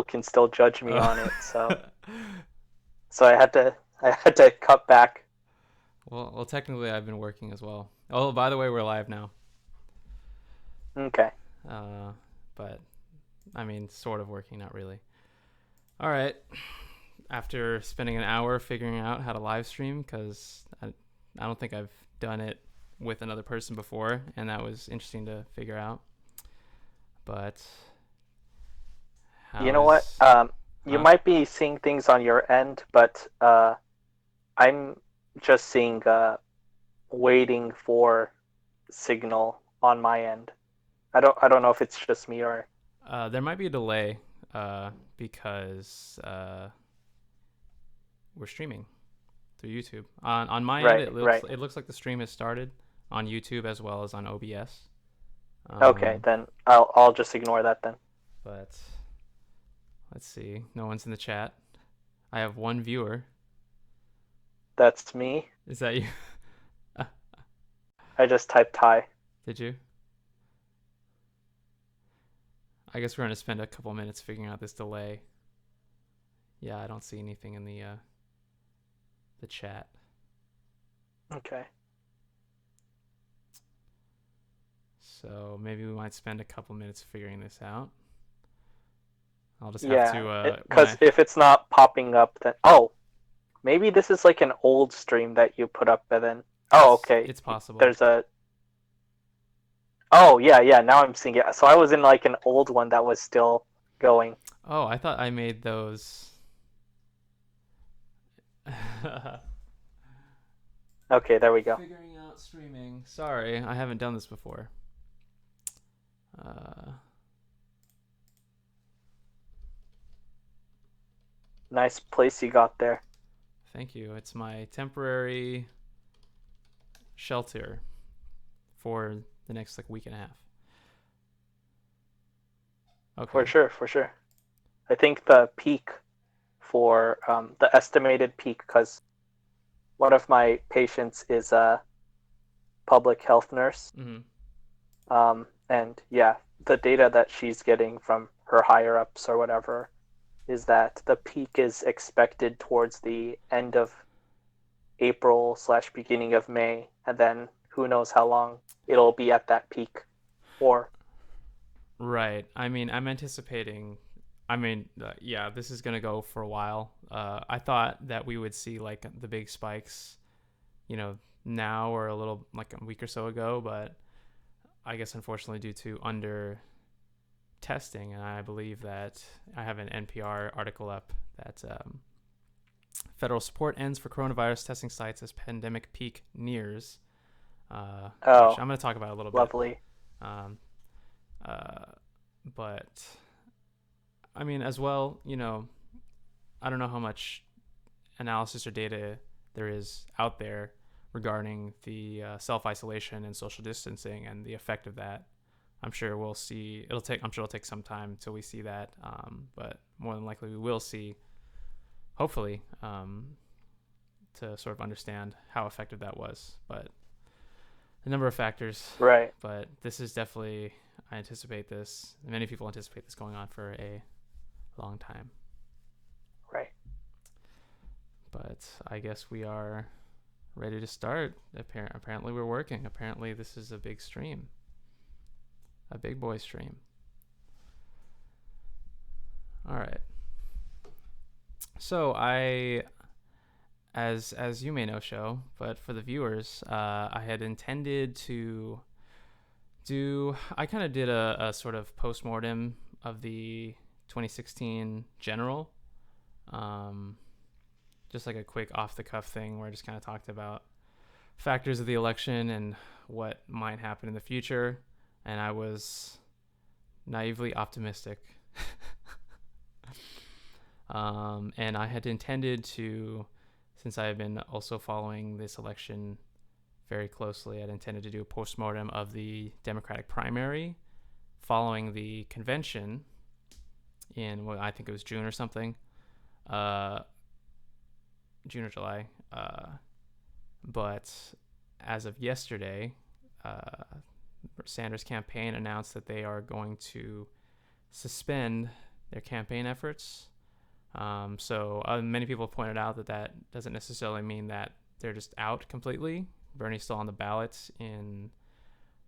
can still judge me Uh, on it. So I had to cut back. well, technically, I've been working as well. Oh, by the way, we're live now. Okay. Uh, but I mean, sort of working, not really. All right. After spending an hour figuring out how to live stream, because I don't think I've done it with another person before, and that was interesting to figure out. But You how know what? is, You huh? might be seeing things on your end, but I'm just seeing waiting for signal on my end. I don't know if it's just me or There might be a delay because we're streaming through YouTube. On my end, right, it looks right. it looks like the stream has started on YouTube as well as on OBS. Okay, Um, then I'll just ignore that then. but let's see. No one's in the chat. I have one viewer. That's me. Is that you? I just typed hi. Did you? I guess we're gonna spend a couple minutes figuring out this delay. Yeah, I don't see anything in the chat. Okay. So maybe we might spend a couple minutes figuring this out. I'll just have Yeah, to when because I. if it's not popping up, then maybe this is like an old stream that you put up, and then okay. It's possible. There's a yeah, yeah. Now I'm seeing it. So I was in like an old one that was still going. Oh, I thought I made those. Okay, there we go. Figuring out streaming. Sorry, I haven't done this before. Uh, Nice place you got there. Thank you. It's my temporary shelter for the next like week and a half. For Okay. sure, for sure. I think the peak for the estimated peak, because one of my patients is a public health nurse. Mm-hmm. And yeah, the data that she's getting from her higher ups or whatever is that the peak is expected towards the end of April/beginning of May, and then who knows how long it'll be at that peak for. Right. I mean, I'm anticipating. I mean, yeah, this is gonna go for a while. I thought that we would see like the big spikes, now or a little like a week or so ago, but I guess unfortunately due to under testing, and I believe that I have an NPR article up that federal support ends for coronavirus testing sites as pandemic peak nears, which Oh, I'm going to talk about a little bit. lovely. Um, uh, but I mean, as well, I don't know how much analysis or data there is out there regarding the self isolation and social distancing and the effect of that. I'm sure we'll see. I'm sure it'll take some time until we see that, but more than likely we will see. Hopefully, to sort of understand how effective that was. But a number of factors. Right, But this is definitely. I anticipate this. Many people anticipate this going on for a long time. right. But I guess we are ready to start. Apparently, we're working. Apparently, this is a big stream, a big boy stream. All right. So as you may know, show, but for the viewers, I had intended to do. I kind of did a sort of postmortem of the 2016 general, um, just like a quick off the cuff thing where I just kind of talked about factors of the election and what might happen in the future, and I was naively optimistic. And I had intended to, since I have been also following this election very closely, I'd intended to do a postmortem of the Democratic primary following the convention in what I think it was June or something, uh, June or July. But as of yesterday, Sanders' campaign announced that they are going to suspend their campaign efforts. So many people have pointed out that that doesn't necessarily mean that they're just out completely. Bernie's still on the ballot in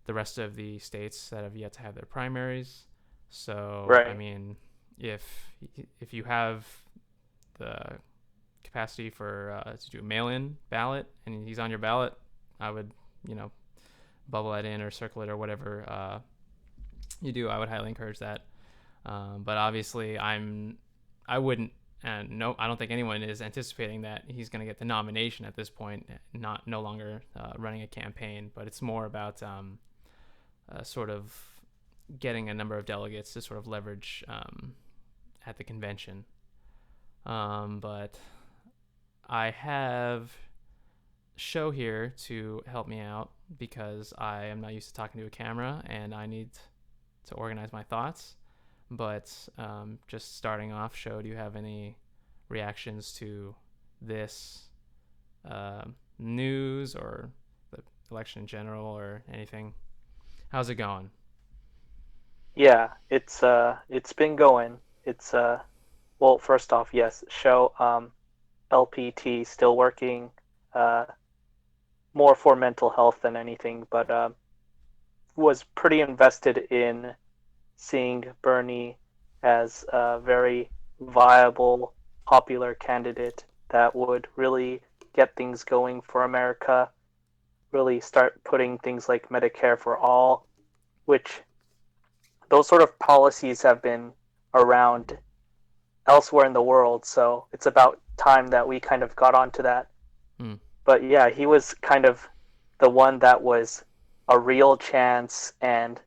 the rest of the states that have yet to have their primaries. So I Right. mean, if if you have the capacity for to do a mail-in ballot and he's on your ballot, I would, you know, bubble that in or circle it or whatever you do. I would highly encourage that. But obviously, I wouldn't, and no, I don't think anyone is anticipating that he's going to get the nomination at this point. Not no longer running a campaign, but it's more about sort of getting a number of delegates to sort of leverage at the convention. But I have show here to help me out because I am not used to talking to a camera and I need to organize my thoughts. But just starting off, show, do you have any reactions to this news or the election in general or anything? How's it going? Yeah, it's been going. It's well, first off, yes, show LPT still working, uh more for mental health than anything, but was pretty invested in seeing Bernie as a very viable, popular candidate that would really get things going for America, really start putting things like Medicare for all, which those sort of policies have been around elsewhere in the world. So it's about time that we kind of got onto that. Hmm. But yeah, he was kind of the one that was a real chance and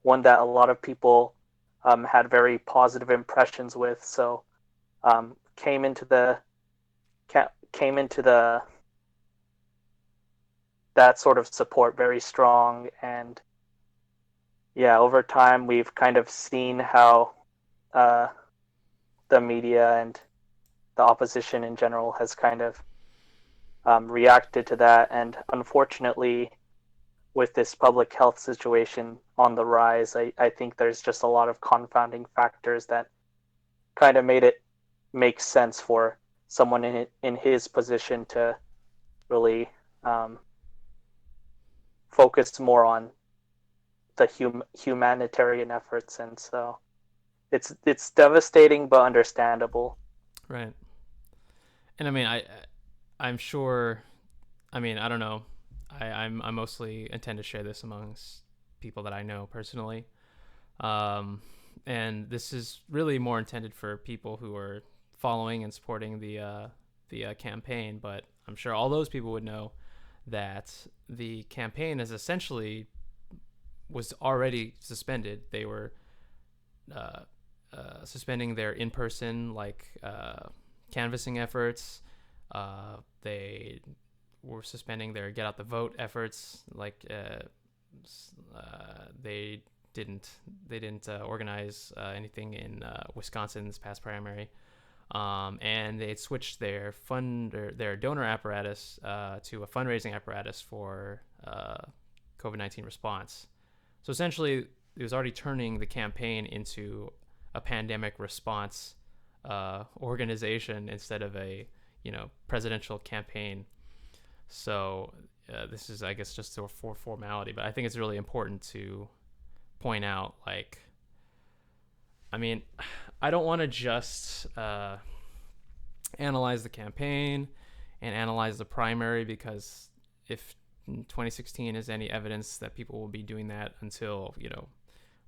one that a lot of people had very positive impressions with. So came into the came into the that sort of support very strong, and yeah, over time we've kind of seen how uh, the media and the opposition in general has kind of reacted to that, and unfortunately, with this public health situation on the rise, I think there's just a lot of confounding factors that kind of made it make sense for someone in his position to really um, focus more on the humanitarian efforts, and so it's devastating but understandable. Right. And I mean, I'm sure. I mean, I don't know. I mostly intend to share this amongst people that I know personally. Um, and this is really more intended for people who are following and supporting the campaign. But I'm sure all those people would know that the campaign is essentially was already suspended. They were uh, suspending their in-person canvassing efforts. They were suspending their get out the vote efforts. They didn't organize anything in Wisconsin this past primary. And they had switched their their donor apparatus to a fundraising apparatus for COVID-19 response. So essentially, it was already turning the campaign into a pandemic response organization instead of a presidential campaign. So this is, I guess, just for formality, but I think it's really important to point out, like, I mean, I don't want to just analyze the campaign and analyze the primary, because if 2016 is any evidence that people will be doing that until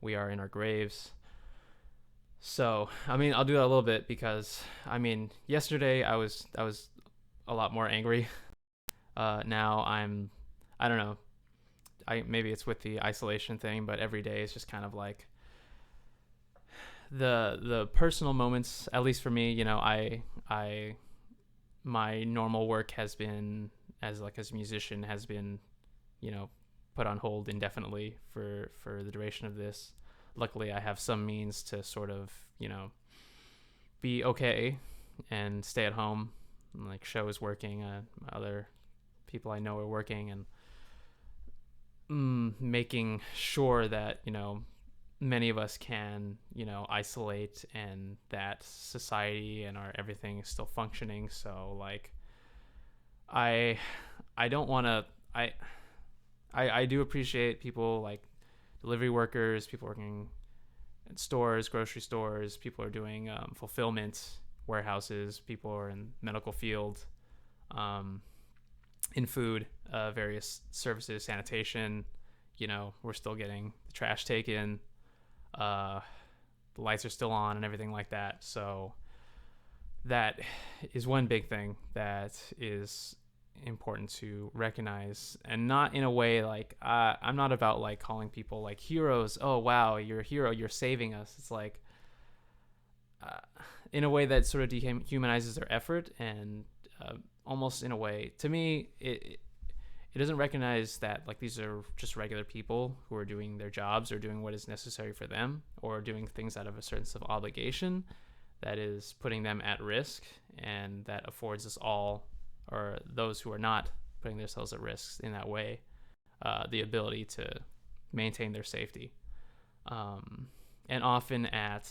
we are in our graves. So I mean, I'll do that a little bit because I mean, yesterday I was a lot more angry. Now I don't know. Maybe it's with the isolation thing, but every day is just kind of like the personal moments. At least for me, I my normal work has been as a musician has been put on hold indefinitely for the duration of this. Luckily, I have some means to sort of be okay and stay at home. Like, show is working, other people I know are working, and making sure that many of us can, isolate, and that society and our everything is still functioning. So like, I I don't want to I do appreciate people like delivery workers, people working in stores, grocery stores, people are doing fulfillment warehouses, people are in medical field, um, in food, various services, sanitation. We're still getting the trash taken, uh, the lights are still on, and everything like that. So that is one big thing that is important to recognize, and not in a way like, I'm not about like calling people like heroes. Oh wow, you're a hero, you're saving us. It's like, uh, in a way that sort of dehumanizes their effort, and almost in a way, to me, it doesn't recognize that like these are just regular people who are doing their jobs or doing what is necessary for them, or doing things out of a certain sense of obligation that is putting them at risk, and that affords us all, or those who are not putting themselves at risk in that way, the ability to maintain their safety, and often at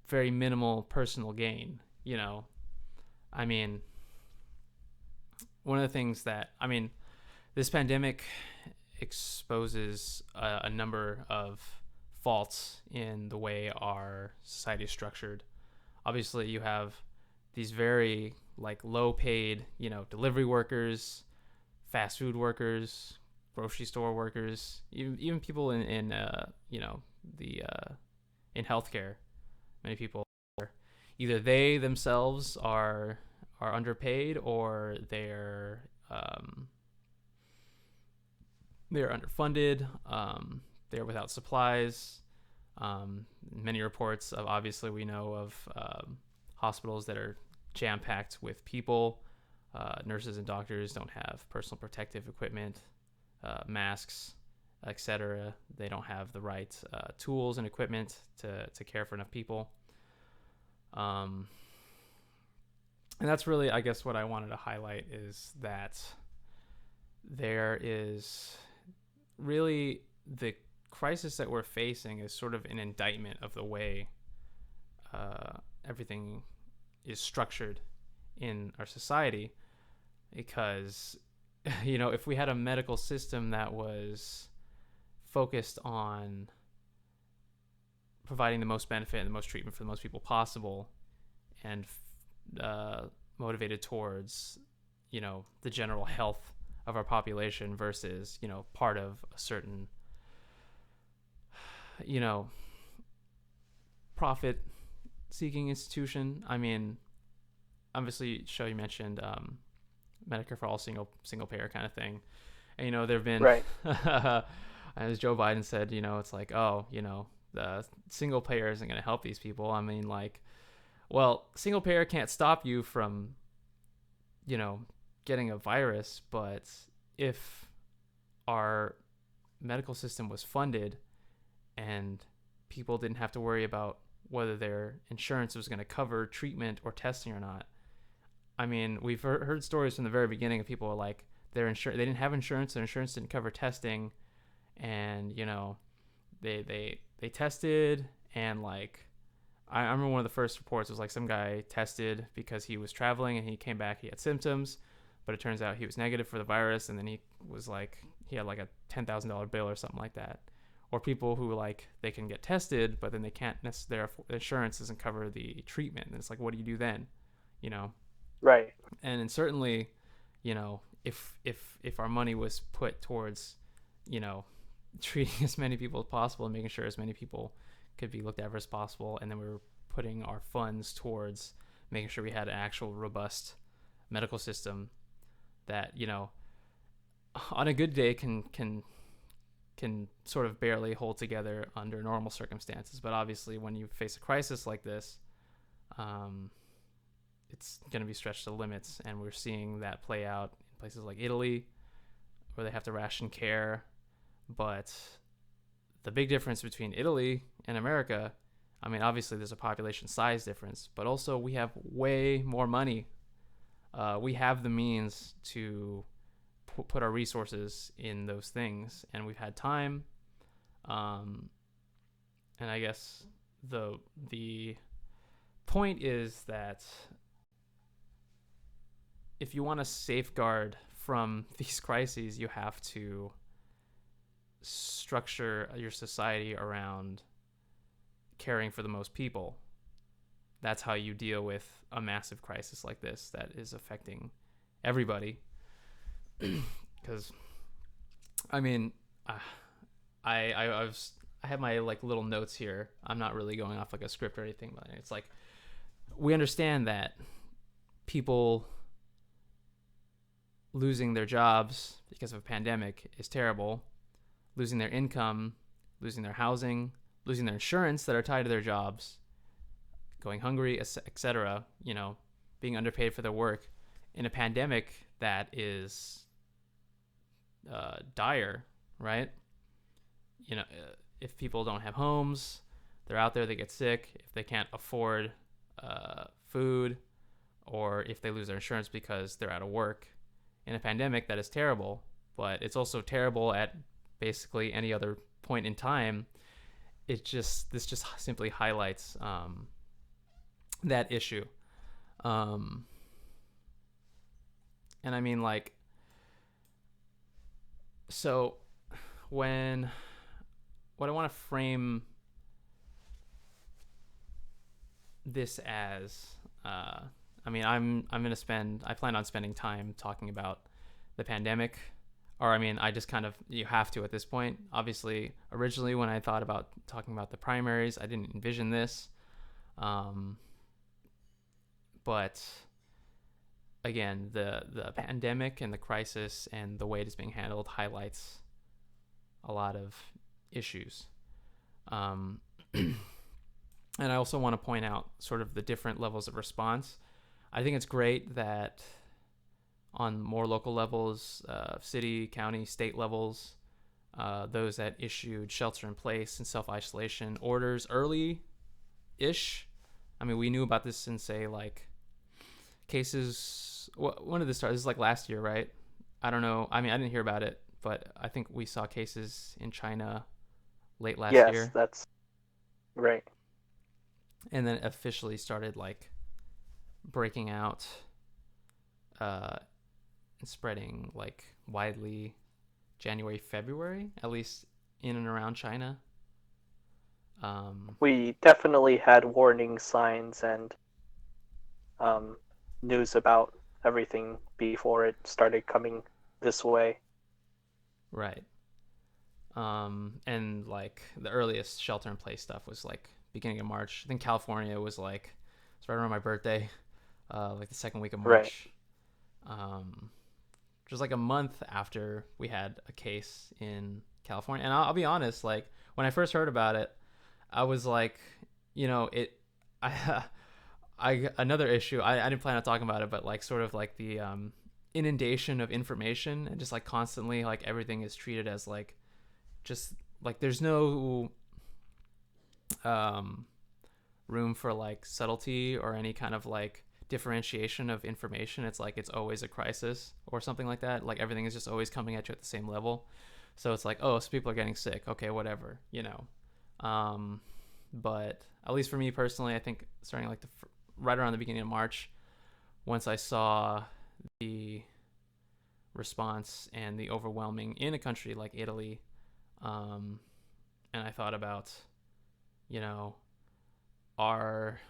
very minimal personal gain. I mean, one of the things that, this pandemic exposes a number of faults in the way our society is structured. Obviously, you have these very like low paid, delivery workers, fast food workers, grocery store workers, even people in the in healthcare. Many people, either they themselves are underpaid, or they're underfunded. They're without supplies. Many reports of, obviously we know of, hospitals that are jam packed with people. Nurses and doctors don't have personal protective equipment, masks, etc. They don't have the right tools and equipment to care for enough people. And that's really, I guess, what I wanted to highlight, is that there is really, the crisis that we're facing is sort of an indictment of the way everything is structured in our society. Because, if we had a medical system that was focused on providing the most benefit and the most treatment for the most people possible, and motivated towards, the general health of our population versus, part of a certain, profit seeking institution. Obviously, Show, you mentioned Medicare for all, single payer kind of thing. And, there have been, Right. as Joe Biden said, it's like, oh, the single payer isn't going to help these people. Well, single payer can't stop you from, getting a virus, but if our medical system was funded and people didn't have to worry about whether their insurance was going to cover treatment or testing or not. We've heard stories from the very beginning of people like they didn't have insurance, their insurance didn't cover testing, and they tested, and like, I remember one of the first reports was like some guy tested because he was traveling and he came back, he had symptoms, but it turns out he was negative for the virus, and then he had like a $10,000 bill or something like that. Or people who like, they can get tested, but then they can't necessarily, their insurance doesn't cover the treatment, and it's like, what do you do then? Right. And certainly, if our money was put towards, treating as many people as possible and making sure as many people could be looked after as possible, and then we were putting our funds towards making sure we had an actual robust medical system that, on a good day can sort of barely hold together under normal circumstances. But obviously, when you face a crisis like this, it's going to be stretched to limits, and we're seeing that play out in places like Italy, where they have to ration care. But the big difference between Italy and America, obviously there's a population size difference, but also we have way more money. We have the means to put our resources in those things, and we've had time. Um, and I guess the point is that if you want to safeguard from these crises, you have to structure your society around caring for the most people. That's how you deal with a massive crisis like this that is affecting everybody. Because I mean, uh, I was I have my like little notes here. I'm not really going off like a script or anything, but it's like we understand that people losing their jobs because of a pandemic is terrible. Losing their income, losing their housing, losing their insurance that are tied to their jobs, going hungry, etc. Being underpaid for their work in a pandemic that is dire, right? If people don't have homes, they're out there, they get sick. If they can't afford food, or if they lose their insurance because they're out of work in a pandemic, that is terrible. But it's also terrible at basically any other point in time. This just simply highlights that issue. And I mean, like, so when what I want to frame this as, I mean, I plan on spending time talking about the pandemic, or I mean, I just kind of, you have to at this point. Obviously, originally when I thought about talking about the primaries, I didn't envision this, but again, the pandemic and the crisis and the way it is being handled highlights a lot of issues. And I also want to point out sort of the different levels of response. I think it's great that on more local levels, city, county, state levels, those that issued shelter in place and self-isolation orders early-ish. I mean, we knew about this in, say, like, cases. When did this start? This is like last year, right? I don't know. I mean, I didn't hear about it, but I think we saw cases in China late last Yes, year. that's right. And then officially started, like, breaking out and spreading, like, widely January, February, at least in and around China. We definitely had warning signs and um, news about everything before it started coming this way. Right. And like the earliest shelter in place stuff was like beginning of March. I think California was like, it's right around my birthday, like the second week of Right. March. Which was like a month after we had a case in California. And I'll be honest, like when I first heard about it, I was like, I, another issue. I didn't plan on talking about it, but like sort of like the inundation of information and just like constantly like everything is treated as like just like there's no room for like subtlety or any kind of like differentiation of information. It's like it's always a crisis or something like that. Like everything is just always coming at you at the same level. So it's like, oh, so people are getting sick. Okay, whatever, But at least for me personally, I think starting like right around the beginning of March, once I saw the response and the overwhelming in a country like Italy, and I thought about, our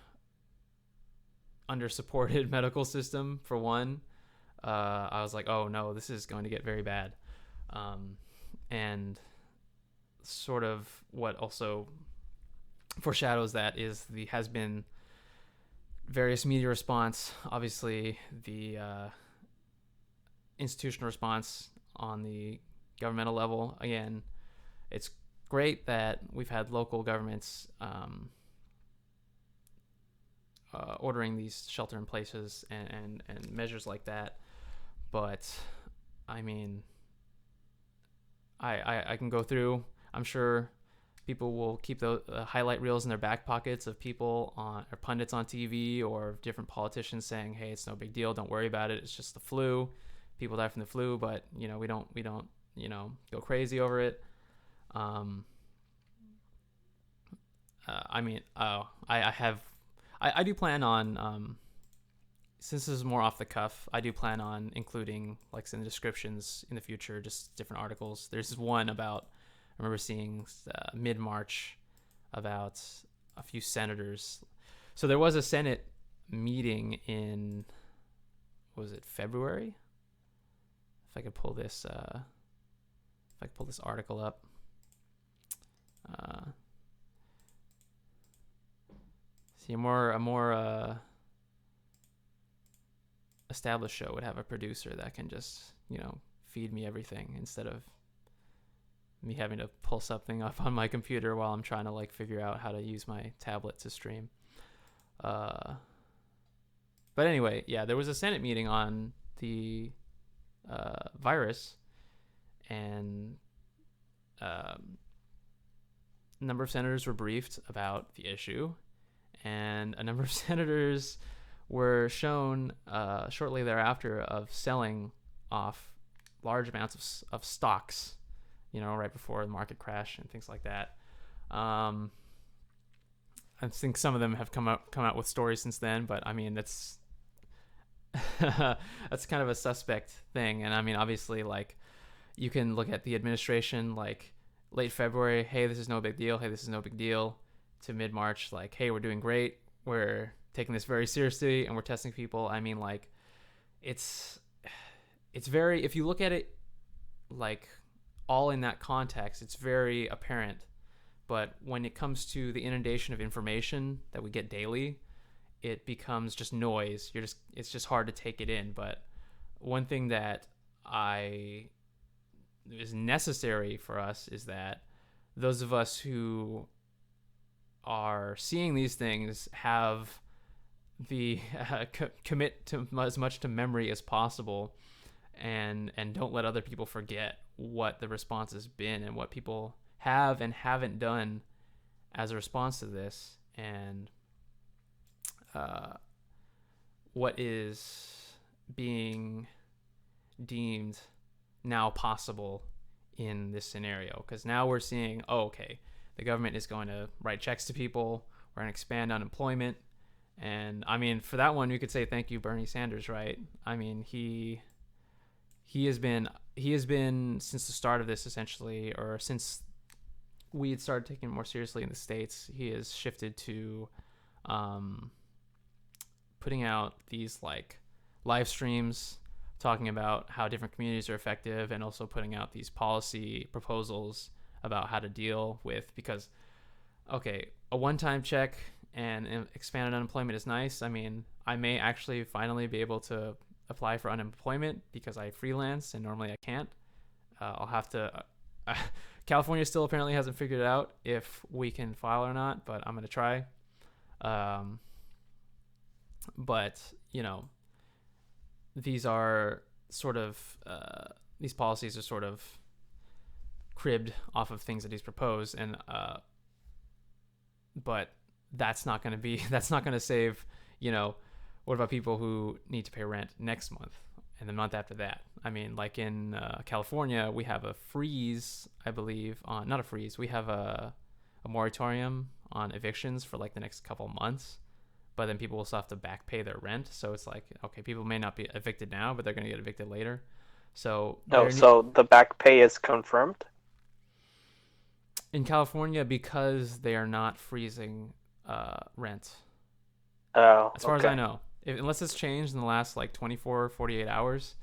under-supported medical system for one. I was like, oh no, this is going to get very bad. And sort of what also foreshadows that is the has been various media response, obviously the institutional response on the governmental level. Again, it's great that we've had local governments ordering these shelter in places and measures like that. But I mean, I can go through. I'm sure people will keep the highlight reels in their back pockets of people on or pundits on TV or different politicians saying, "Hey, it's no big deal. Don't worry about it. It's just the flu. People die from the flu, but we don't go crazy over it." I mean, I have, I do plan on, since this is more off the cuff, I do plan on including like some descriptions in the future, just different articles. There's one about, I remember seeing mid March about a few senators. So there was a Senate meeting in, what was it, February? If I could pull this, if I could pull this article up. Uh, See, a more established show would have a producer that can just, feed me everything instead of me having to pull something up on my computer while I'm trying to like figure out how to use my tablet to stream. Uh, but anyway, yeah, there was a Senate meeting on the virus, and um, a number of senators were briefed about the issue, and a number of senators were shown shortly thereafter of selling off large amounts of stocks, right before the market crash and things like that. I think some of them have come out with stories since then, but I mean that's that's kind of a suspect thing. And I mean, obviously, like you can look at the administration, like late February, hey, this is no big deal. Hey, this is no big deal. To mid March, like, hey, we're doing great. We're taking this very seriously, and we're testing people. I mean, like, it's very. If you look at it, like, all in that context, it's very apparent. But when it comes to the inundation of information that we get daily, it becomes just noise. It's just hard to take it in. But one thing that is necessary for us is that those of us who are seeing these things have the commit to as much to memory as possible, and don't let other people forget what the response has been and what people have and haven't done as a response to this, and what is being deemed now possible in this scenario. Because now we're seeing, okay, the government is going to write checks to people, we're going to expand unemployment. And I mean, for that one, you could say thank you, Bernie Sanders, right? I mean, he has been since the start of this, essentially, or since we had started taking it more seriously in the States, he has shifted to putting out these like live streams talking about how different communities are effective, and also putting out these policy proposals about how to deal with, because okay, a one-time check and expanded unemployment is nice. I mean, I may actually finally be able to apply for unemployment because I freelance and normally I can't. I'll have to California still apparently hasn't figured it out if we can file or not, but I'm going to try. But these are sort of these policies are sort of cribbed off of things that he's proposed, and but that's not going to save. What about people who need to pay rent next month and the month after that? I mean, like in California, we have a freeze, I believe, on not a freeze. We have a moratorium on evictions for like the next couple months, but then people will still have to back pay their rent. So it's like, okay, people may not be evicted now, but they're going to get evicted later. So so the back pay is confirmed in California because they are not freezing rent. Oh, as far as I know, unless it's changed in the last like 24, 48 hours,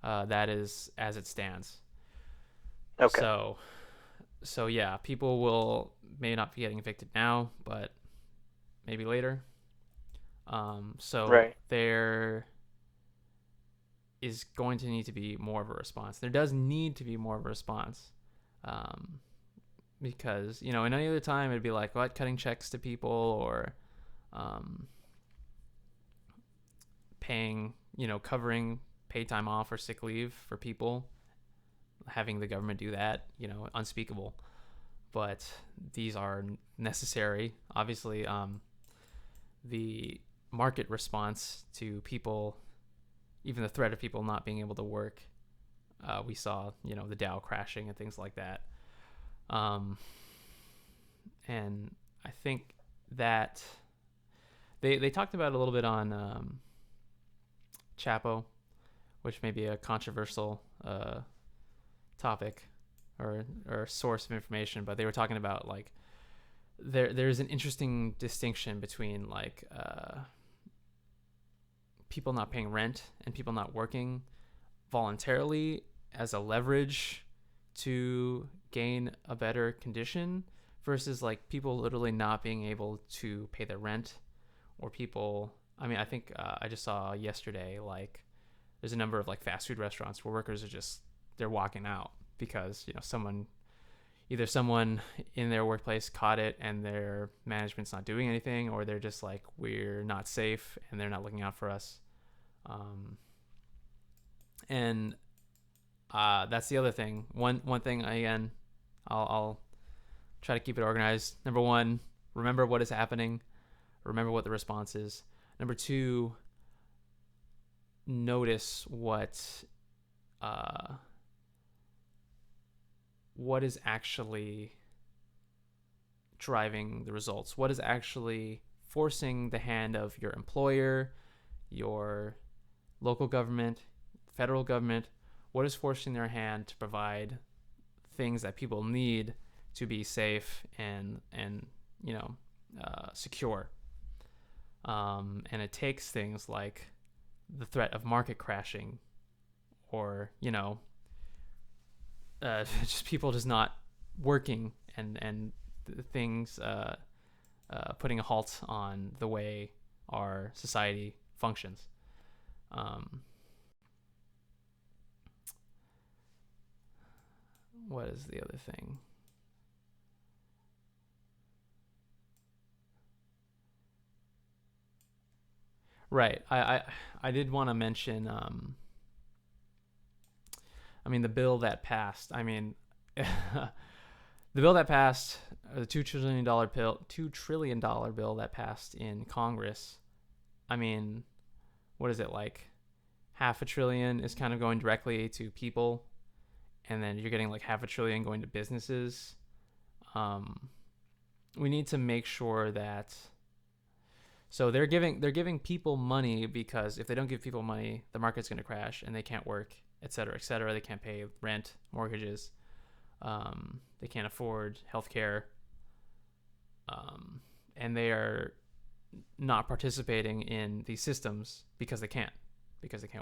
that is as it stands. Okay. So yeah, people may not be getting evicted now, but maybe later. Right. There is going to need to be more of a response. There does need to be more of a response, because in any other time it'd be like, what, cutting checks to people, or paying, covering paid time off or sick leave for people, having the government do that, unspeakable. But these are necessary. Obviously, the market response to people, even the threat of people not being able to work, we saw, the Dow crashing and things like that. And I think that they talked about it a little bit on Chapo, which may be a controversial topic or source of information, but they were talking about like there's an interesting distinction between like people not paying rent and people not working voluntarily as a leverage to gain a better condition versus like people literally not being able to pay their rent, or people, I mean, I think I just saw yesterday like there's a number of like fast food restaurants where workers are just, they're walking out because, you know, someone in their workplace caught it and their management's not doing anything, or they're just like, we're not safe and they're not looking out for us. And that's the other thing. One thing, again, I'll try to keep it organized. Number one, remember what is happening. Remember what the response is. Number two, notice what is actually driving the results. What is actually forcing the hand of your employer, your local government, federal government? What is forcing their hand to provide things that people need to be safe and you know, secure? And it takes things like the threat of market crashing, or, you know, just people just not working, and things putting a halt on the way our society functions. What is the other thing? Right. I did want to mention. I mean, the bill that passed. I mean, the bill that passed, the $2 trillion bill that passed in Congress. I mean, what is it like? Half a trillion is kind of going directly to people, and then you're getting like half a trillion going to businesses. We need to make sure that. So they're giving people money because if they don't give people money, the market's going to crash and they can't work, et cetera, et cetera. They can't pay rent, mortgages. They can't afford healthcare, and they are not participating in these systems because they can't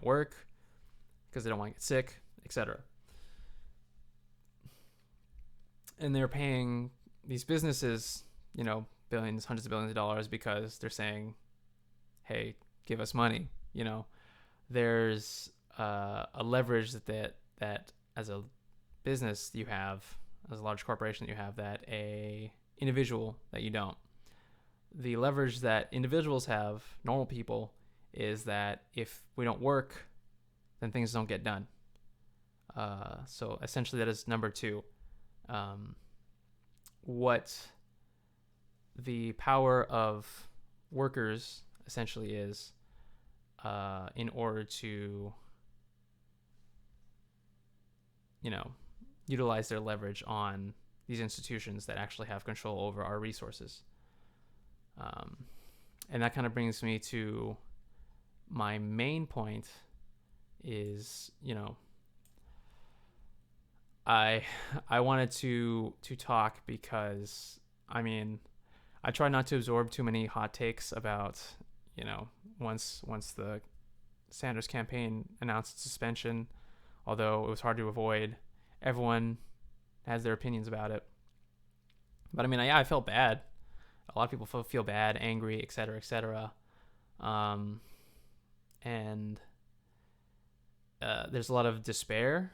work, because they don't want to get sick, et cetera. And they're paying these businesses, you know, billions, hundreds of billions of dollars because they're saying, hey, give us money. You know, there's a leverage that as a business you have, as a large corporation that you have, that a individual that you don't. The leverage that individuals have, normal people, is that if we don't work, then things don't get done. So essentially that is number two. What the power of workers essentially is, in order to, you know, utilize their leverage on these institutions that actually have control over our resources. And that kind of brings me to my main point is, you know, I wanted to talk because, I mean, I try not to absorb too many hot takes about, you know, once the Sanders campaign announced suspension, although it was hard to avoid. Everyone has their opinions about it. But I mean, I felt bad. A lot of people feel bad, angry, et cetera, et cetera. And there's a lot of despair,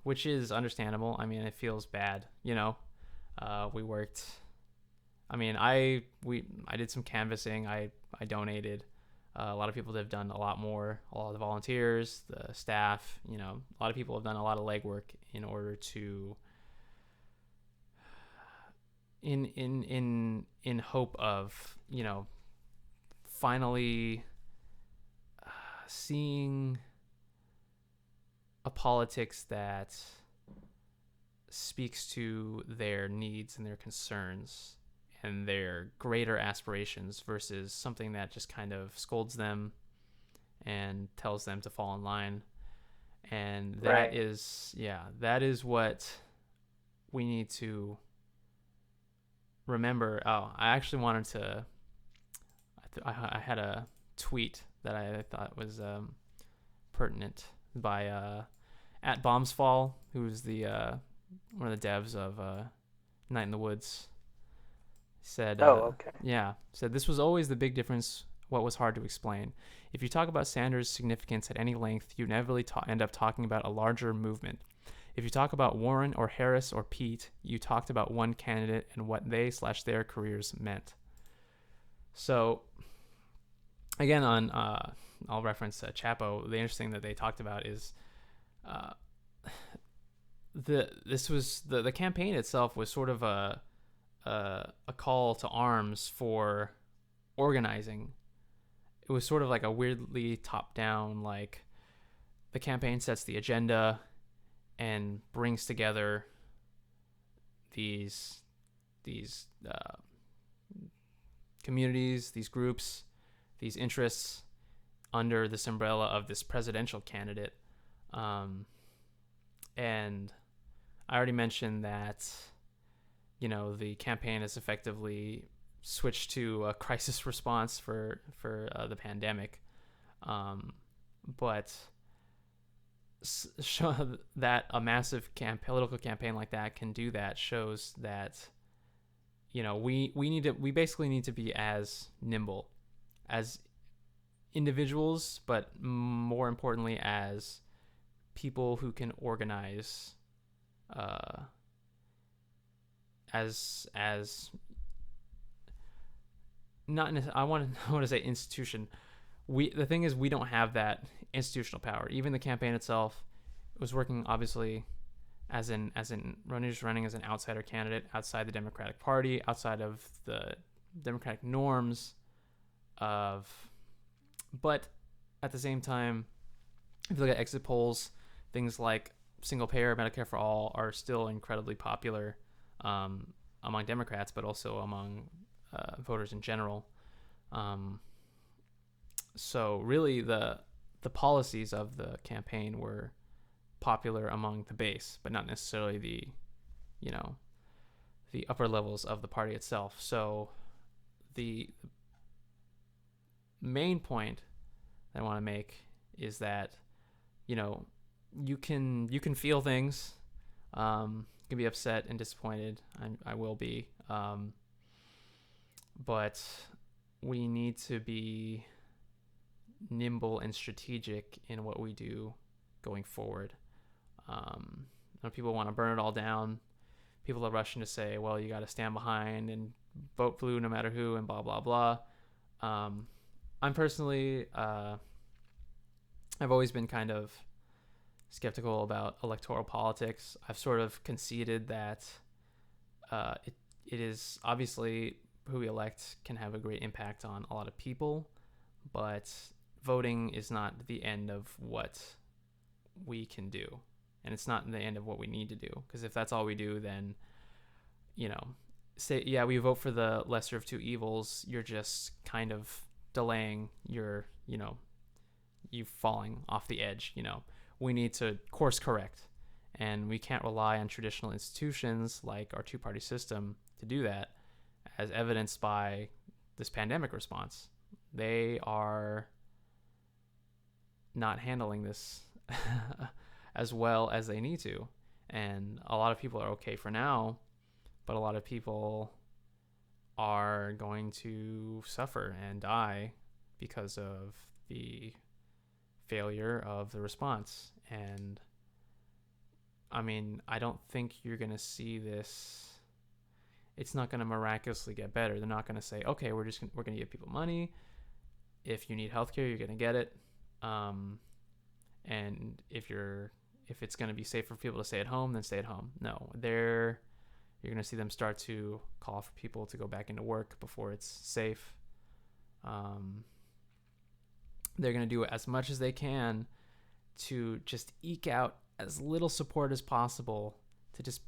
which is understandable. I mean, it feels bad, you know. We worked. I mean, I did some canvassing. I donated. A lot of people have done a lot more. A lot of the volunteers, the staff, you know, a lot of people have done a lot of legwork in order to, in hope of, you know, finally seeing a politics that speaks to their needs and their concerns and their greater aspirations versus something that just kind of scolds them and tells them to fall in line. And that Right. is, yeah, that is what we need to remember. Oh, I actually wanted to, I had a tweet that I thought was pertinent by at Bombsfall, who's the one of the devs of Night in the Woods. Said, Oh, okay. yeah, said this was always the big difference. What was hard to explain. If you talk about Sanders' significance at any length, you inevitably end up talking about a larger movement. If you talk about Warren or Harris or Pete, you talked about one candidate and what they/their careers meant. So again, on I'll reference Chapo. The interesting that they talked about is uh, the campaign itself was sort of a call to arms for organizing. It was sort of like a weirdly top down, like the campaign sets the agenda and brings together these communities, these groups, these interests under this umbrella of this presidential candidate. And I already mentioned that, you know, the campaign has effectively switched to a crisis response for the pandemic, but show that a massive political campaign like that can do that shows that, you know, we basically need to be as nimble as individuals, but more importantly as people who can organize as not I want to say institution. The thing is, we don't have that institutional power. Even the campaign itself was working obviously as Ronnie's running as an outsider candidate outside the Democratic Party, outside of the democratic norms of, but at the same time, if you look at exit polls, things like single payer Medicare for all are still incredibly popular among Democrats, but also among voters in general. So really, the policies of the campaign were popular among the base, but not necessarily the upper levels of the party itself. So the main point that I want to make is that, you know, you can feel things. You can be upset and disappointed. I will be. But we need to be nimble and strategic in what we do going forward. People want to burn it all down. People are rushing to say, well, you got to stand behind and vote blue no matter who and blah, blah, blah. I'm personally, I've always been kind of skeptical about electoral politics. I've sort of conceded that it is obviously who we elect can have a great impact on a lot of people, but voting is not the end of what we can do, and it's not the end of what we need to do, because if that's all we do, then, you know, say, yeah, we vote for the lesser of two evils, you're just kind of delaying your, you know, you falling off the edge. You know, we need to course correct, and we can't rely on traditional institutions like our two-party system to do that, as evidenced by this pandemic response. They are not handling this as well as they need to. And a lot of people are okay for now, but a lot of people are going to suffer and die because of the failure of the response. And I mean, I don't think you're going to see this. It's not going to miraculously get better. They're not going to say, okay, we're going to give people money. If you need healthcare, you're going to get it. And if it's going to be safe for people to stay at home, then stay at home. No, you're going to see them start to call for people to go back into work before it's safe. They're going to do as much as they can to just eke out as little support as possible to just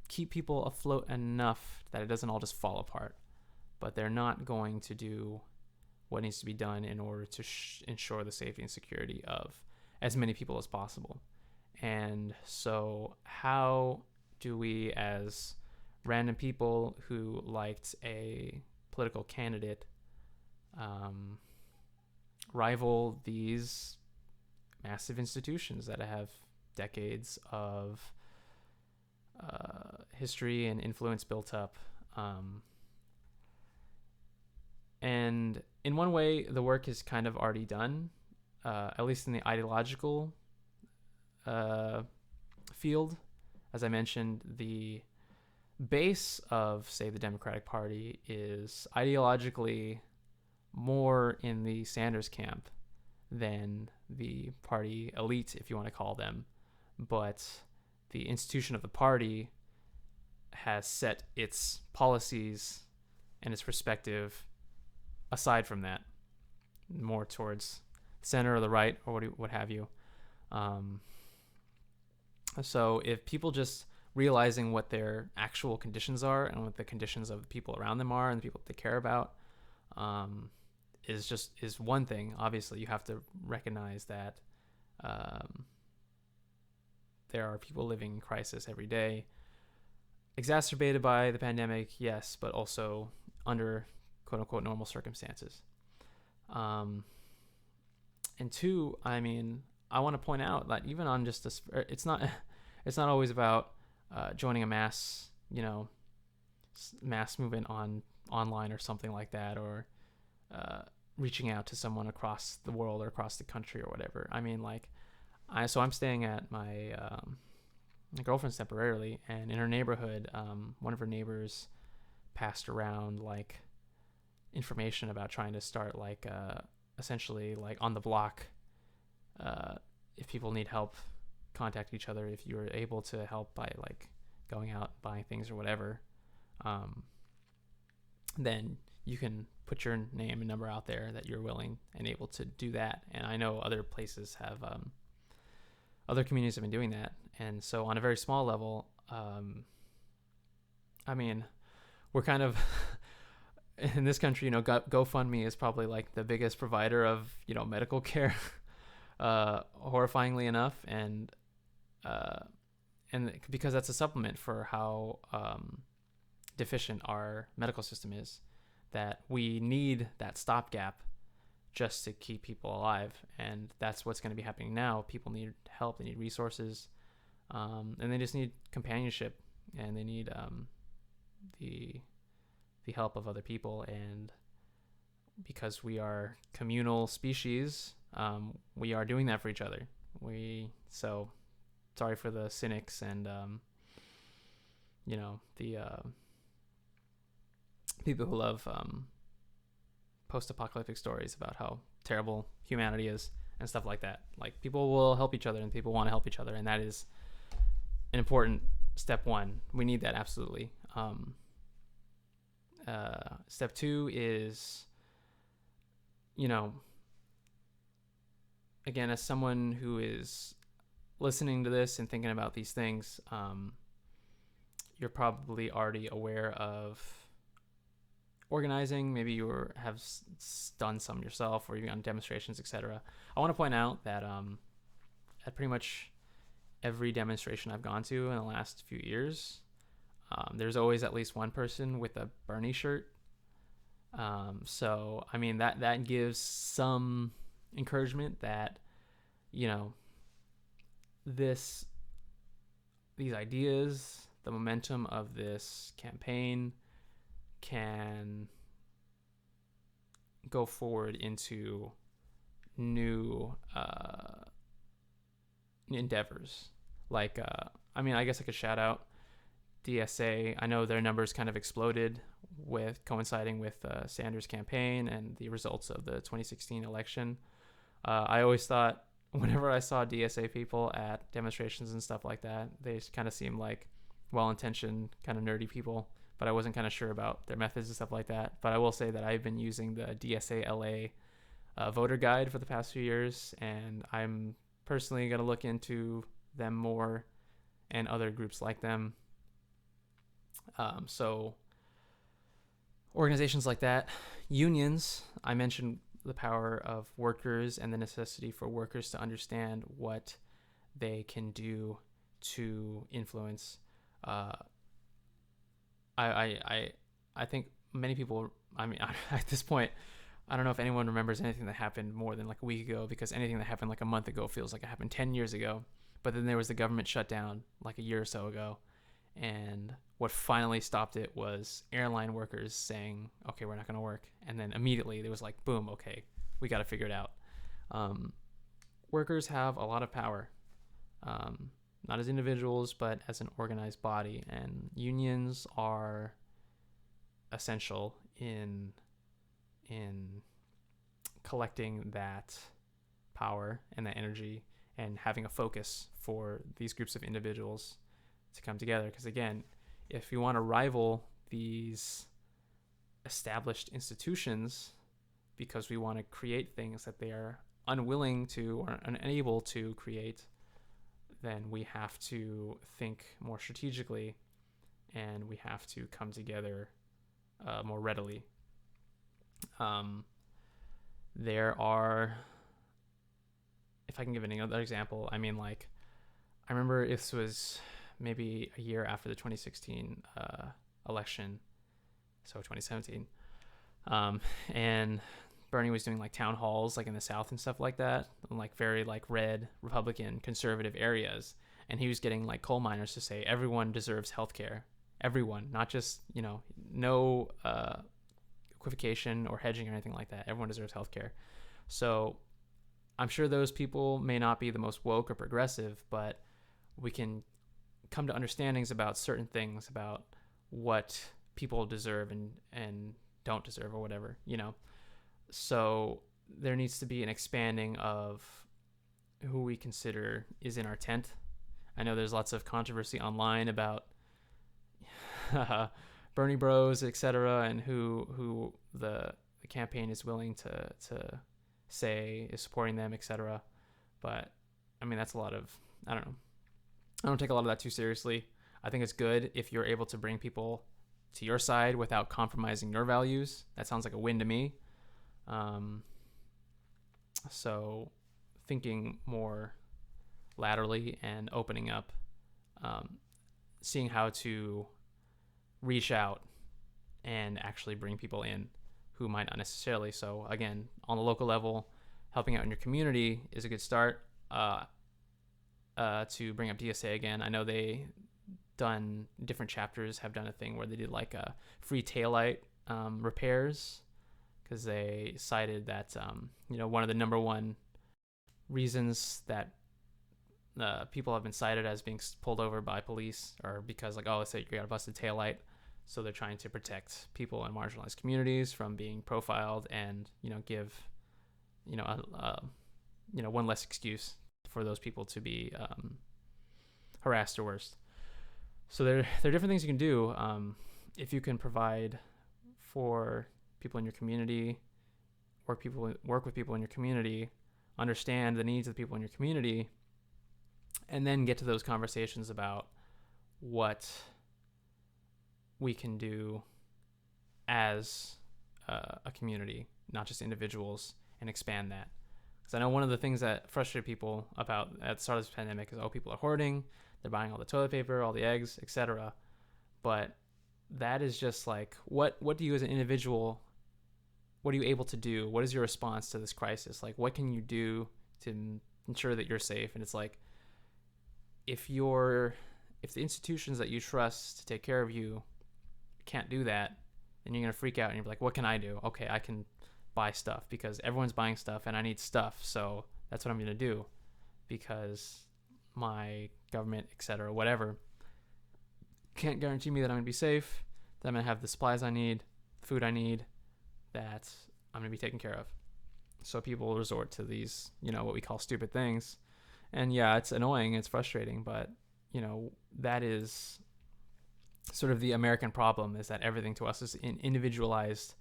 keep people afloat enough that it doesn't all just fall apart. But they're not going to do what needs to be done in order to ensure the safety and security of as many people as possible. And so, how do we, as random people who liked a political candidate, rival these massive institutions that have decades of history and influence built up? And in one way, the work is kind of already done, at least in the ideological field. As I mentioned, the base of, say, the Democratic Party is ideologically more in the Sanders camp than the party elite, if you want to call them. But the institution of the party has set its policies and its perspective aside from that, more towards the center or the right or what have you. So if people just realizing what their actual conditions are and what the conditions of the people around them are and the people that they care about, is one thing. Obviously, you have to recognize that there are people living in crisis every day, exacerbated by the pandemic, yes, but also under quote unquote normal circumstances. And two, I mean, I want to point out that even on just this, it's not always about joining a mass movement online or something like that, or reaching out to someone across the world or across the country or whatever. I mean, like, I'm staying at my girlfriend's temporarily, and in her neighborhood, one of her neighbors passed around like information about trying to start like essentially like on the block, if people need help, contact each other. If you're able to help by like going out buying things or whatever, then you can put your name and number out there that you're willing and able to do that. And I know other places have other communities have been doing that. And so on a very small level, I mean, we're kind of in this country, GoFundMe is probably like the biggest provider of, medical care, horrifyingly enough. And because that's a supplement for how deficient our medical system is, that we need that stopgap just to keep people alive. And that's what's going to be happening now. People need help, they need resources, and they just need companionship, and they need the help of other people. And because we are communal species, we are doing that for each other. So sorry for the cynics and the people who love post-apocalyptic stories about how terrible humanity is and stuff like that. Like, people will help each other and people want to help each other, and that is an important step one. We need that, absolutely. Step two is, again, as someone who is listening to this and thinking about these things, you're probably already aware of organizing. Maybe you have done some yourself, or you've gone demonstrations, etc. I want to point out that at pretty much every demonstration I've gone to in the last few years, there's always at least one person with a Bernie shirt. So I mean, that gives some encouragement that these ideas, the momentum of this campaign, can go forward into new endeavors. Like, I guess I could shout out DSA. I know their numbers kind of exploded with coinciding with Sanders' campaign and the results of the 2016 election. I always thought, whenever I saw DSA people at demonstrations and stuff like that, they just kind of seemed like well-intentioned, kind of nerdy people, but I wasn't kind of sure about their methods and stuff like that. But I will say that I've been using the DSA LA voter guide for the past few years, and I'm personally going to look into them more and other groups like them So organizations like that, unions, I mentioned the power of workers and the necessity for workers to understand what they can do to influence. Uh, I think many people. I mean, at this point, I don't know if anyone remembers anything that happened more than like a week ago, because anything that happened like a month ago feels like it happened 10 years ago. But then there was the government shutdown like a year or so ago, and what finally stopped it was airline workers saying, "Okay, we're not going to work," and then immediately there was like, "Boom, okay, we got to figure it out." Um, Workers have a lot of power, um, not as individuals, but as an organized body, and unions are essential in collecting that power and that energy and having a focus for these groups of individuals to come together. Because again, if you want to rival these established institutions because we want to create things that they are unwilling to or unable to create, then we have to think more strategically and we have to come together more readily. Um, there are, if I can give another example, I mean, like, I remember this was maybe a year after the 2016 election, so 2017, and Bernie was doing like town halls like in the South and stuff like that, in like very like red Republican conservative areas, and he was getting like coal miners to say everyone deserves health care, everyone, not just no equivocation or hedging or anything like that. Everyone deserves health care. So I'm sure those people may not be the most woke or progressive, but we can come to understandings about certain things about what people deserve and don't deserve or whatever. So there needs to be an expanding of who we consider is in our tent. I know there's lots of controversy online about Bernie Bros, etc., and who the campaign is willing to say is supporting them, etc. But I mean, that's a lot of, I don't know. I don't take a lot of that too seriously. I think it's good if you're able to bring people to your side without compromising your values. That sounds like a win to me. Um, so thinking more laterally and opening up, um, seeing how to reach out and actually bring people in who might not necessarily. So again, on the local level, helping out in your community is a good start. To bring up DSA again, I know they done different chapters have done a thing where they did like a free taillight repairs, because they cited that one of the number one reasons that people have been cited as being pulled over by police or because like, oh, let's say you got a busted taillight, so they're trying to protect people in marginalized communities from being profiled and give one less excuse for those people to be harassed or worse. So there are different things you can do if you can provide for people in your community, work with people in your community, understand the needs of the people in your community, and then get to those conversations about what we can do as a community, not just individuals, and expand that. Because I know one of the things that frustrated people about at the start of this pandemic is, oh, people are hoarding, they're buying all the toilet paper, all the eggs, etc. But that is just like, what do you as an individual, what are you able to do? What is your response to this crisis? Like, what can you do to ensure that you're safe? And it's like, if the institutions that you trust to take care of you can't do that, then you're going to freak out and you're like, what can I do? Okay, I can buy stuff because everyone's buying stuff and I need stuff. So that's what I'm going to do because my government, etc., whatever, can't guarantee me that I'm going to be safe, that I'm going to have the supplies I need, food I need, that I'm going to be taken care of. So people resort to these, what we call stupid things. And yeah, it's annoying, it's frustrating, but that is sort of the American problem, is that everything to us is an individualized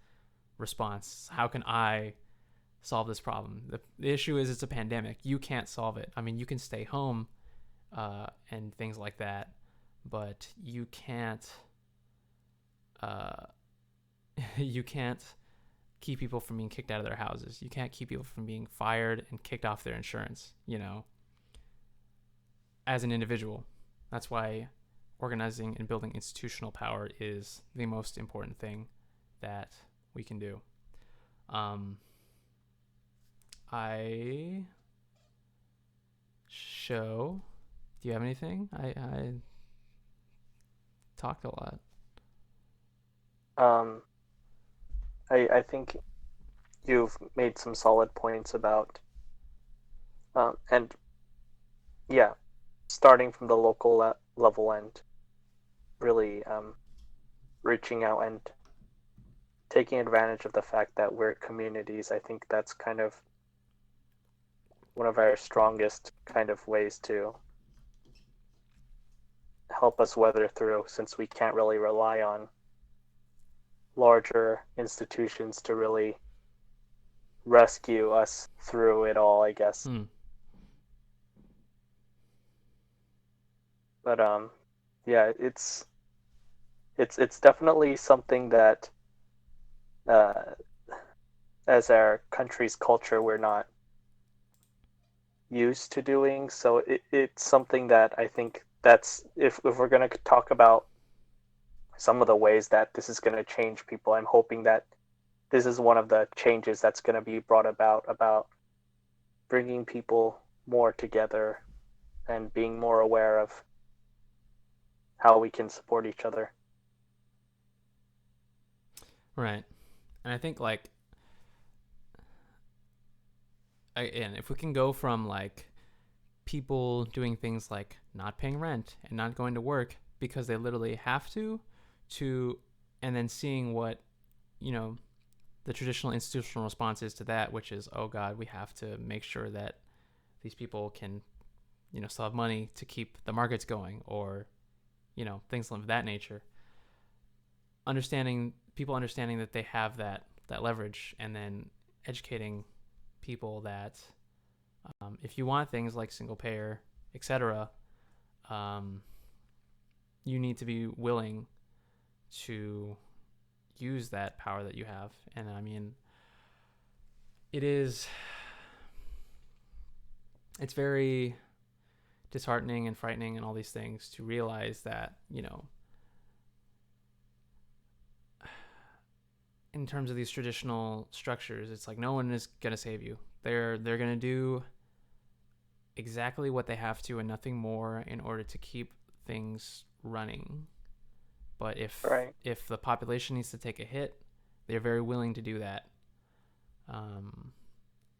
response. How can I solve this problem? The issue is it's a pandemic. You can't solve it. I mean, you can stay home and things like that, but you can't uh, you can't keep people from being kicked out of their houses. You can't keep people from being fired and kicked off their insurance, as an individual. That's why organizing and building institutional power is the most important thing that we can do. I show. Do you have anything? I talked a lot. Um, I think you've made some solid points about, and yeah, starting from the local level and really reaching out and taking advantage of the fact that we're communities. I think that's kind of one of our strongest kind of ways to help us weather through, since we can't really rely on larger institutions to really rescue us through it all, I guess. Hmm. But yeah, it's definitely something that uh, as our country's culture we're not used to doing. So it's something that I think that's if we're going to talk about some of the ways that this is going to change people, I'm hoping that this is one of the changes that's going to be brought about bringing people more together and being more aware of how we can support each other. Right. And I think like and if we can go from like people doing things like not paying rent and not going to work because they literally have to and then seeing what, you know, the traditional institutional response is to that, which is, oh God, we have to make sure that these people can, still have money to keep the markets going, or, things of that nature. Understanding that they have that leverage, and then educating people that if you want things like single payer, etc., you need to be willing to use that power that you have. And I mean, it's very disheartening and frightening and all these things to realize that, in terms of these traditional structures, it's like no one is going to save you. They're going to do exactly what they have to and nothing more in order to keep things running. But if the population needs to take a hit, they're very willing to do that.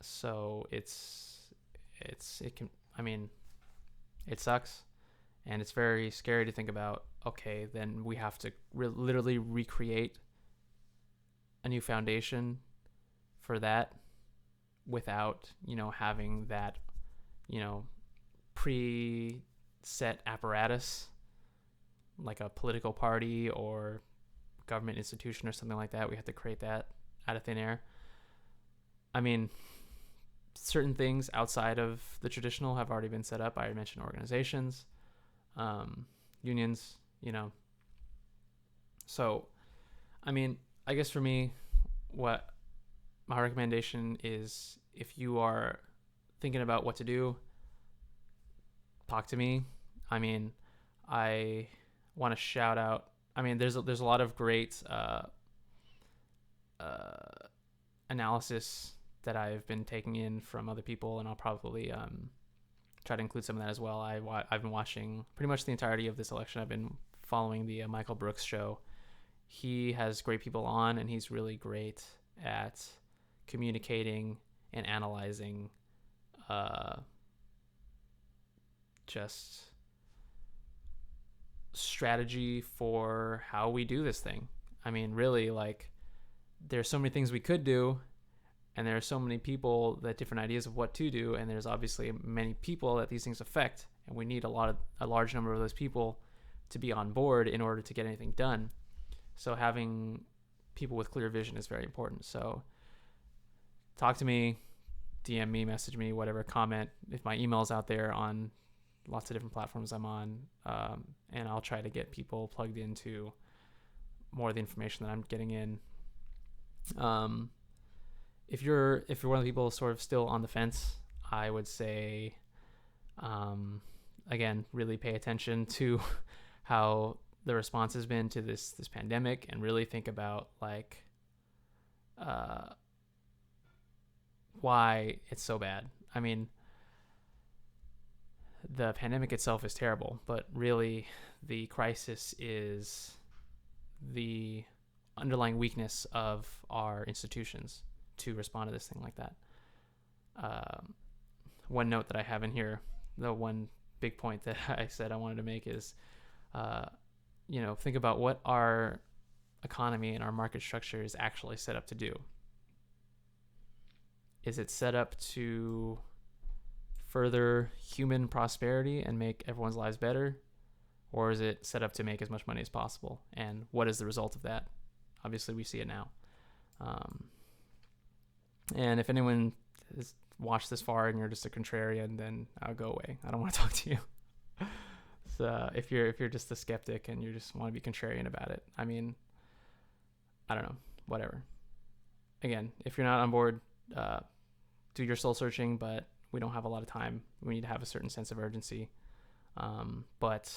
So it can, I mean, it sucks, and it's very scary to think about. Okay, then we have to literally recreate a new foundation for that without, having that, pre-set apparatus like a political party or government institution or something like that. We have to create that out of thin air. I mean, certain things outside of the traditional have already been set up. I mentioned organizations, unions, So, I mean, I guess for me, what my recommendation is, if you are thinking about what to do, talk to me. I mean, I want to shout out. I mean, there's a lot of great analysis that I've been taking in from other people, and I'll probably try to include some of that as well. I've been watching pretty much the entirety of this election. I've been following the Michael Brooks show. He has great people on, and he's really great at communicating and analyzing just strategy for how we do this thing. I mean, really, like, there's so many things we could do, and there are so many people that different ideas of what to do, and there's obviously many people that these things affect, and we need a large number of those people to be on board in order to get anything done. So having people with clear vision is very important. So talk to me, DM me, message me, whatever, comment. If my email's out there on lots of different platforms I'm on, and I'll try to get people plugged into more of the information that I'm getting in. Um, if you're one of the people sort of still on the fence, I would say, again, really pay attention to how the response has been to this pandemic, and really think about like why it's so bad. I mean, the pandemic itself is terrible, but really the crisis is the underlying weakness of our institutions to respond to this thing like that. One note that I have in here, the one big point that I said I wanted to make is, think about what our economy and our market structure is actually set up to do. Is it set up to further human prosperity and make everyone's lives better? Or is it set up to make as much money as possible? And what is the result of that? Obviously, we see it now. And if anyone has watched this far and you're just a contrarian, then I'll go away. I don't want to talk to you. So if you're just a skeptic and you just want to be contrarian about it, I mean, I don't know, whatever. Again, if you're not on board, do your soul searching, but we don't have a lot of time. We need to have a certain sense of urgency. But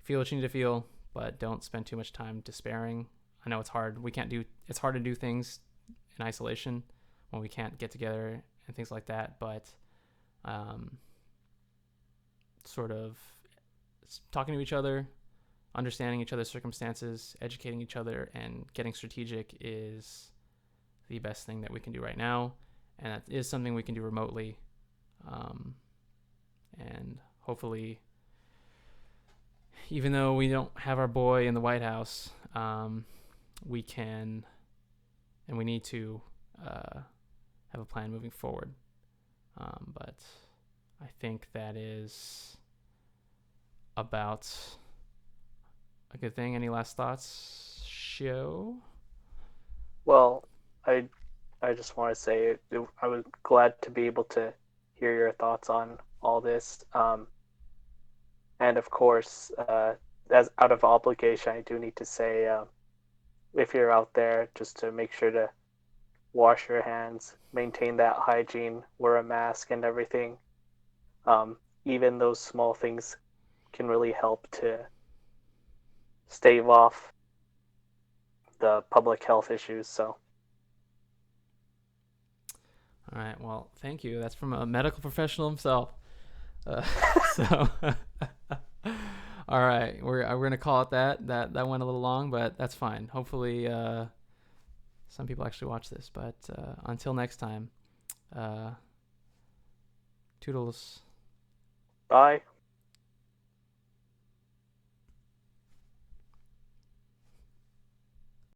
feel what you need to feel, but don't spend too much time despairing. I know it's hard. It's hard to do things in isolation when we can't get together and things like that, but sort of talking to each other, understanding each other's circumstances, educating each other, and getting strategic is the best thing that we can do right now. And that is something we can do remotely. And hopefully, even though we don't have our boy in the White House, we can and we need to have a plan moving forward. But I think that is about a good thing. Any last thoughts, Shio? Well, I just want to say I was glad to be able to hear your thoughts on all this. And of course, as out of obligation, I do need to say, if you're out there, just to make sure to wash your hands, maintain that hygiene, wear a mask and everything. Even those small things can really help to stave off the public health issues. So, all right. Well, thank you. That's from a medical professional himself. So, all right, we're gonna call it that. That went a little long, but that's fine. Hopefully, some people actually watch this. But until next time, toodles. bye.